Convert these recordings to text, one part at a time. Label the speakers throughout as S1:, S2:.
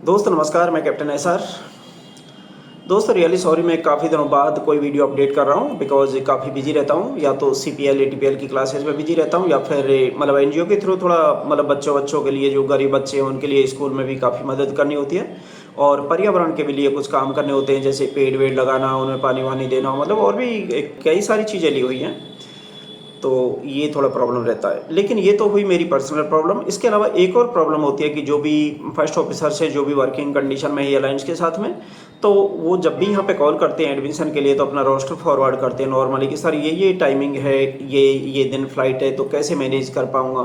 S1: दोस्त नमस्कार, मैं कैप्टन एसआर। दोस्तों रियली सॉरी, मैं काफ़ी दिनों बाद कोई वीडियो अपडेट कर रहा हूँ बिकॉज काफ़ी बिजी रहता हूँ। या तो सीपीएल एटीपीएल की क्लासेस में बिजी रहता हूँ या फिर मतलब एनजीओ के थ्रू थोड़ा मतलब बच्चों के लिए, जो गरीब बच्चे हैं उनके लिए स्कूल में भी काफ़ी मदद करनी होती है और पर्यावरण के भी लिए कुछ काम करने होते हैं, जैसे पेड़ वेड़ लगाना, उन्हें पानी वानी देना, मतलब और भी कई सारी चीज़ें ली हुई हैं। तो ये थोड़ा प्रॉब्लम रहता है, लेकिन ये तो हुई मेरी पर्सनल प्रॉब्लम। इसके अलावा एक और प्रॉब्लम होती है कि जो भी फर्स्ट ऑफिसर से जो भी वर्किंग कंडीशन में है एयरलाइंस के साथ में, तो वो जब भी यहाँ पे कॉल करते हैं एडमिशन के लिए तो अपना रोस्टर फॉरवर्ड करते हैं नॉर्मली कि सर ये टाइमिंग है, ये दिन फ्लाइट है, तो कैसे मैनेज कर पाऊँगा।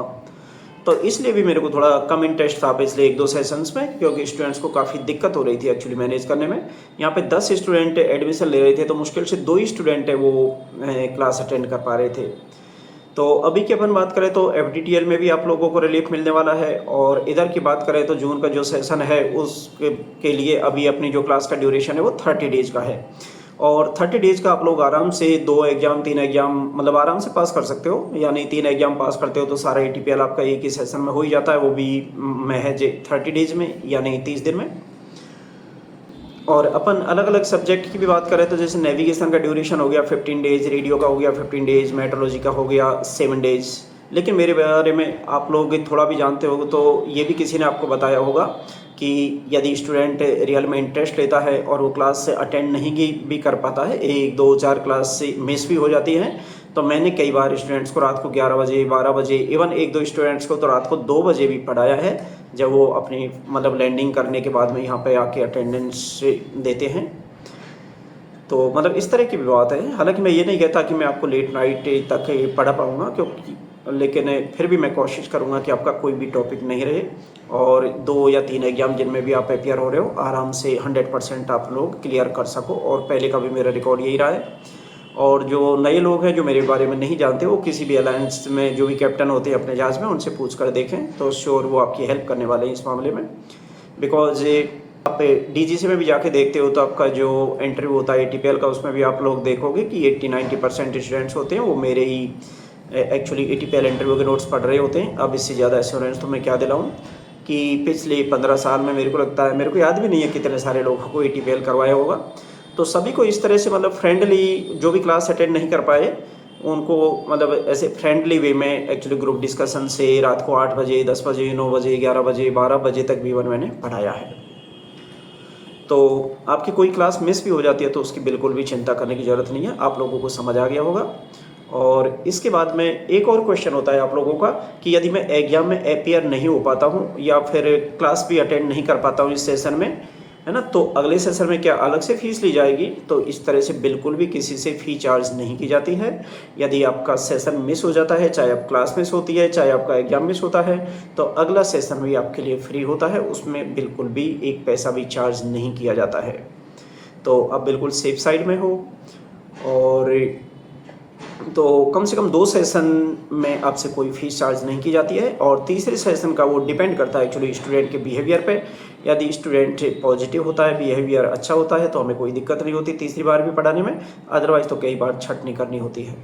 S1: तो इसलिए भी मेरे को थोड़ा कम इंटरेस्ट था पिछले एक दो सेशंस में, क्योंकि स्टूडेंट्स को काफ़ी दिक्कत हो रही थी एक्चुअली मैनेज करने में। यहाँ पे 10 स्टूडेंट एडमिशन ले रहे थे तो मुश्किल से 2 ही स्टूडेंट है वो क्लास अटेंड कर पा रहे थे। तो अभी की अपन बात करें तो एफडीटीएल में भी आप लोगों को रिलीफ मिलने वाला है, और इधर की बात करें तो जून का जो सेशन है उसके के लिए अभी अपनी जो क्लास का ड्यूरेशन है वो 30 डेज का है। और 30 डेज का आप लोग आराम से 2 एग्जाम 3 एग्जाम मतलब आराम से पास कर सकते हो, यानी 3 एग्जाम पास करते हो तो सारा एटीपीएल आपका एक ही सेशन में हो ही जाता है, वो भी महज 30 डेज में यानी 30 दिन में। और अपन अलग अलग सब्जेक्ट की भी बात करें तो जैसे नेविगेशन का ड्यूरेशन हो गया 15 डेज, रेडियो का हो गया 15 डेज, मेट्रोलॉजी का हो गया 7 डेज। लेकिन मेरे बारे में आप लोग थोड़ा भी जानते हो तो ये भी किसी ने आपको बताया होगा कि यदि स्टूडेंट रियल में इंटरेस्ट लेता है और वो क्लास से अटेंड नहीं भी कर पाता है, 1 2 4 क्लास से मिस भी हो जाती है, तो मैंने कई बार स्टूडेंट्स को रात को 11 बजे 12 बजे, इवन 1 2 स्टूडेंट्स को तो रात को 2 बजे भी पढ़ाया है, जब वो अपनी मतलब लैंडिंग करने के बाद में यहाँ पे आके अटेंडेंस देते हैं। तो मतलब इस तरह की भी बात है। हालांकि मैं ये नहीं कहता कि मैं आपको लेट नाइट तक पढ़ा पाऊँगा, क्योंकि लेकिन फिर भी मैं कोशिश करूँगा कि आपका कोई भी टॉपिक नहीं रहे, और 2 या 3 एग्जाम जिनमें भी आप अपेयर हो रहे हो आराम से 100% आप लोग क्लियर कर सको। और पहले का भी मेरा रिकॉर्ड यही रहा है। और जो नए लोग हैं जो मेरे बारे में नहीं जानते, वो किसी भी अलायंस में जो भी कैप्टन होते हैं अपने जहाज़ में, उनसे पूछ कर देखें तो श्योर वो आपकी हेल्प करने वाले हैं इस मामले में। बिकॉज आप डीजीसी में भी जाके देखते हो तो आपका जो इंटरव्यू होता है एटीपीएल का, उसमें भी आप लोग देखोगे कि 80-90% स्टूडेंट्स होते हैं वो मेरे ही एक्चुअली एटीपीएल इंटरव्यू के नोट्स पढ़ रहे होते हैं। अब इससे ज़्यादा एश्योरेंस तो मैं क्या दिलाऊँ कि पिछले 15 साल में मेरे को लगता है, मेरे को याद भी नहीं है कितने सारे लोगों को एटीपीएल करवाया होगा। तो सभी को इस तरह से मतलब फ्रेंडली, जो भी क्लास अटेंड नहीं कर पाए उनको मतलब ऐसे फ्रेंडली वे में एक्चुअली ग्रुप डिस्कशन से रात को 8 बजे 10 बजे 9 बजे 11 बजे 12 बजे तक भी मैंने पढ़ाया है। तो आपकी कोई क्लास मिस भी हो जाती है तो उसकी बिल्कुल भी चिंता करने की ज़रूरत नहीं है, आप लोगों को समझ आ गया होगा। और इसके बाद में एक और क्वेश्चन होता है आप लोगों का कि यदि मैं एग्जाम में अपेयर नहीं हो पाता हूँ या फिर क्लास भी अटेंड नहीं कर पाता हूँ इस सेशन में, है ना, तो अगले सेशन में क्या अलग से फीस ली जाएगी? तो इस तरह से बिल्कुल भी किसी से फ़ी चार्ज नहीं की जाती है। यदि आपका सेशन मिस हो जाता है, चाहे आप क्लास मिस होती है चाहे आपका एग्जाम मिस होता है, तो अगला सेशन भी आपके लिए फ्री होता है, उसमें बिल्कुल भी एक पैसा भी चार्ज नहीं किया जाता है। तो आप बिल्कुल सेफ साइड में हो। और तो कम से कम 2 सेशन में आपसे कोई फ़ीस चार्ज नहीं की जाती है। और तीसरे सेशन का वो डिपेंड करता है एक्चुअली स्टूडेंट के बिहेवियर पे। यदि स्टूडेंट पॉजिटिव होता है, बिहेवियर अच्छा होता है, तो हमें कोई दिक्कत नहीं होती तीसरी बार भी पढ़ाने में, अदरवाइज़ तो कई बार छंटनी करनी होती है।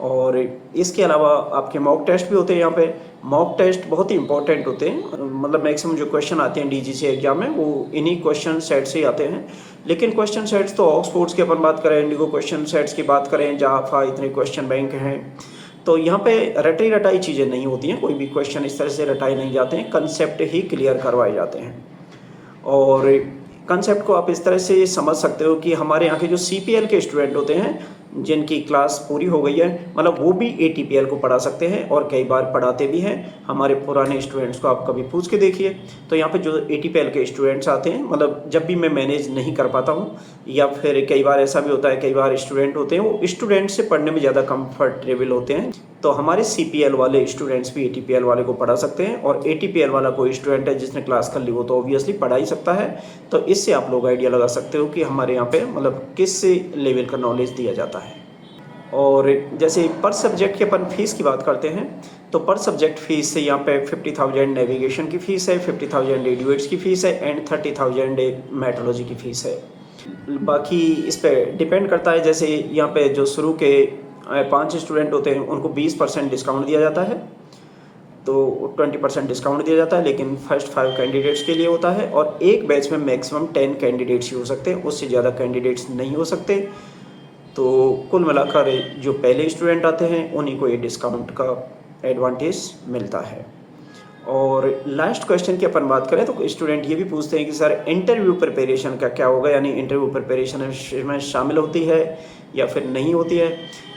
S1: और इसके अलावा आपके मॉक टेस्ट भी होते हैं यहाँ पे। मॉक टेस्ट बहुत ही इंपॉर्टेंट होते हैं, मतलब मैक्सिमम जो क्वेश्चन आते हैं डीजीसी एग्जाम में वो इन्हीं क्वेश्चन सेट से ही आते हैं। लेकिन क्वेश्चन सेट्स तो ऑक्सफोर्ड्स के अपन बात करें, इंडिगो क्वेश्चन सेट्स की बात करें, जाफा, इतने क्वेश्चन बैंक हैं, तो यहाँ पे रटाई रटाई चीज़ें नहीं होती हैं, कोई भी क्वेश्चन इस तरह से रटाए नहीं जाते हैं, कंसेप्ट ही क्लियर करवाए जाते हैं। और कंसेप्ट को आप इस तरह से समझ सकते हो कि हमारे यहाँ के जो सीपीएल के स्टूडेंट होते हैं जिनकी क्लास पूरी हो गई है, मतलब वो भी एटीपीएल को पढ़ा सकते हैं और कई बार पढ़ाते भी हैं। हमारे पुराने स्टूडेंट्स को आप कभी पूछ के देखिए। तो यहाँ पे जो एटीपीएल के स्टूडेंट्स आते हैं, मतलब जब भी मैं मैनेज नहीं कर पाता हूँ या फिर कई बार ऐसा भी होता है, कई बार स्टूडेंट होते हैं वो स्टूडेंट से पढ़ने में ज़्यादा कंफर्टेबल होते हैं, तो हमारे सीपीएल वाले स्टूडेंट्स भी एटीपीएल वाले को पढ़ा सकते हैं। और एटीपीएल वाला कोई स्टूडेंट है जिसने क्लास कर ली वो तो ऑब्वियसली पढ़ा ही सकता है। तो इससे आप लोग आइडिया लगा सकते हो कि हमारे यहाँ पे मतलब किस लेवल का नॉलेज दिया जाता है। और जैसे पर सब्जेक्ट की अपन फीस की बात करते हैं तो पर सब्जेक्ट फीस यहाँ पे 50,000 नेविगेशन की फ़ीस है, 50,000 रेडियोइड्स की फ़ीस है एंड 30,000 मेट्रोलॉजी की फ़ीस है। बाकी इस पे डिपेंड करता है, जैसे यहाँ पे जो शुरू के 5 स्टूडेंट होते हैं उनको 20% डिस्काउंट दिया जाता है। तो 20% डिस्काउंट दिया जाता है, लेकिन फर्स्ट 5 कैंडिडेट्स के लिए होता है और एक बैच में मैक्सिमम 10 कैंडिडेट्स ही हो सकते हैं, उससे ज़्यादा कैंडिडेट्स नहीं हो सकते। तो कुल मिलाकर जो पहले स्टूडेंट आते हैं उन्हीं को ये डिस्काउंट का एडवांटेज मिलता है। और लास्ट क्वेश्चन की अपन बात करें तो स्टूडेंट ये भी पूछते हैं कि सर इंटरव्यू प्रिपरेशन का क्या होगा, यानी इंटरव्यू प्रिपरेशन में शामिल होती है या फिर नहीं होती है।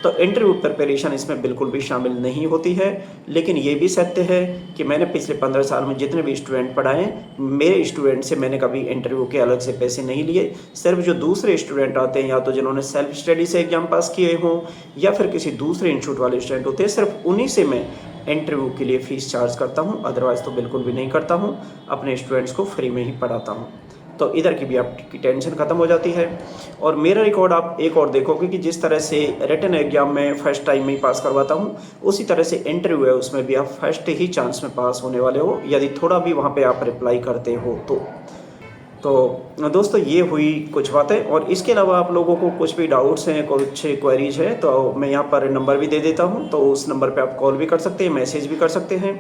S1: तो इंटरव्यू प्रिपरेशन इसमें बिल्कुल भी शामिल नहीं होती है, लेकिन ये भी सत्य है कि मैंने पिछले 15 साल में जितने भी स्टूडेंट पढ़ाए, मेरे स्टूडेंट से मैंने कभी इंटरव्यू के अलग से पैसे नहीं लिए। सिर्फ जो दूसरे स्टूडेंट आते हैं या तो जिन्होंने सेल्फ स्टडी से एग्जाम पास किए हों या फिर किसी दूसरे इंस्टीट्यूट वाले स्टूडेंट होते हैं, सिर्फ उन्हीं से मैं इंटरव्यू के लिए फ़ीस चार्ज करता हूँ, अदरवाइज़ तो बिल्कुल भी नहीं करता हूँ। अपने स्टूडेंट्स को फ्री में ही पढ़ाता हूँ। तो इधर की भी आपकी टेंशन ख़त्म हो जाती है। और मेरा रिकॉर्ड आप एक और देखोगे कि जिस तरह से रिटन एग्जाम में फ़र्स्ट टाइम में ही पास करवाता हूँ, उसी तरह से इंटरव्यू है उसमें भी आप फर्स्ट ही चांस में पास होने वाले हो, यदि थोड़ा भी वहाँ पे आप रिप्लाई करते हो तो दोस्तों ये हुई कुछ बातें। और इसके अलावा आप लोगों को कुछ भी डाउट्स हैं, कुछ क्वेरीज हैं, तो मैं यहाँ पर नंबर भी दे देता हूँ, तो उस नंबर पे आप कॉल भी कर सकते हैं, मैसेज भी कर सकते हैं।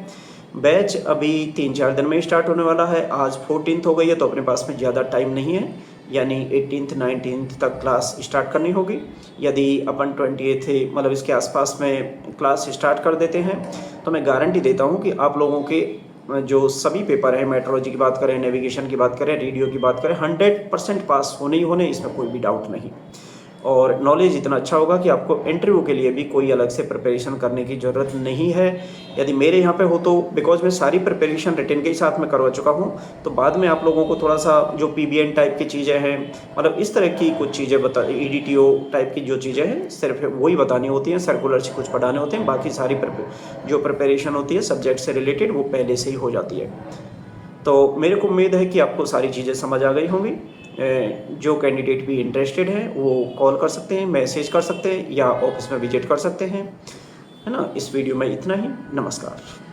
S1: बैच अभी 3-4 दिन में स्टार्ट होने वाला है। आज 14th हो गई है, तो अपने पास में ज़्यादा टाइम नहीं है, यानी 18th 19th तक क्लास स्टार्ट करनी होगी। यदि अपन 28th मतलब इसके आसपास में क्लास स्टार्ट कर देते हैं तो मैं गारंटी देता हूँ कि आप लोगों के जो सभी पेपर हैं, मेट्रोलॉजी की बात करें, नेविगेशन की बात करें, रेडियो की बात करें, 100% पास होने ही होने, इसमें कोई भी डाउट नहीं। और नॉलेज इतना अच्छा होगा कि आपको इंटरव्यू के लिए भी कोई अलग से प्रिपरेशन करने की ज़रूरत नहीं है। यदि मेरे यहाँ पे हो तो बिकॉज मैं सारी प्रिपरेशन रिटन के ही साथ में करवा चुका हूँ, तो बाद में आप लोगों को थोड़ा सा जो PBN टाइप की चीज़ें हैं, मतलब इस तरह की कुछ चीज़ें EDTO टाइप की जो चीज़ें हैं सिर्फ वही बतानी होती हैं, सर्कुलर से कुछ पढ़ाने होते हैं, बाकी सारी जो प्रिपरेशन होती है सब्जेक्ट से रिलेटेड वो पहले से ही हो जाती है। तो मेरे को उम्मीद है कि आपको सारी चीज़ें समझ आ गई होंगी। जो कैंडिडेट भी इंटरेस्टेड है वो कॉल कर सकते हैं, मैसेज कर सकते हैं या ऑफिस में विजिट कर सकते हैं, है ना। इस वीडियो में इतना ही। नमस्कार।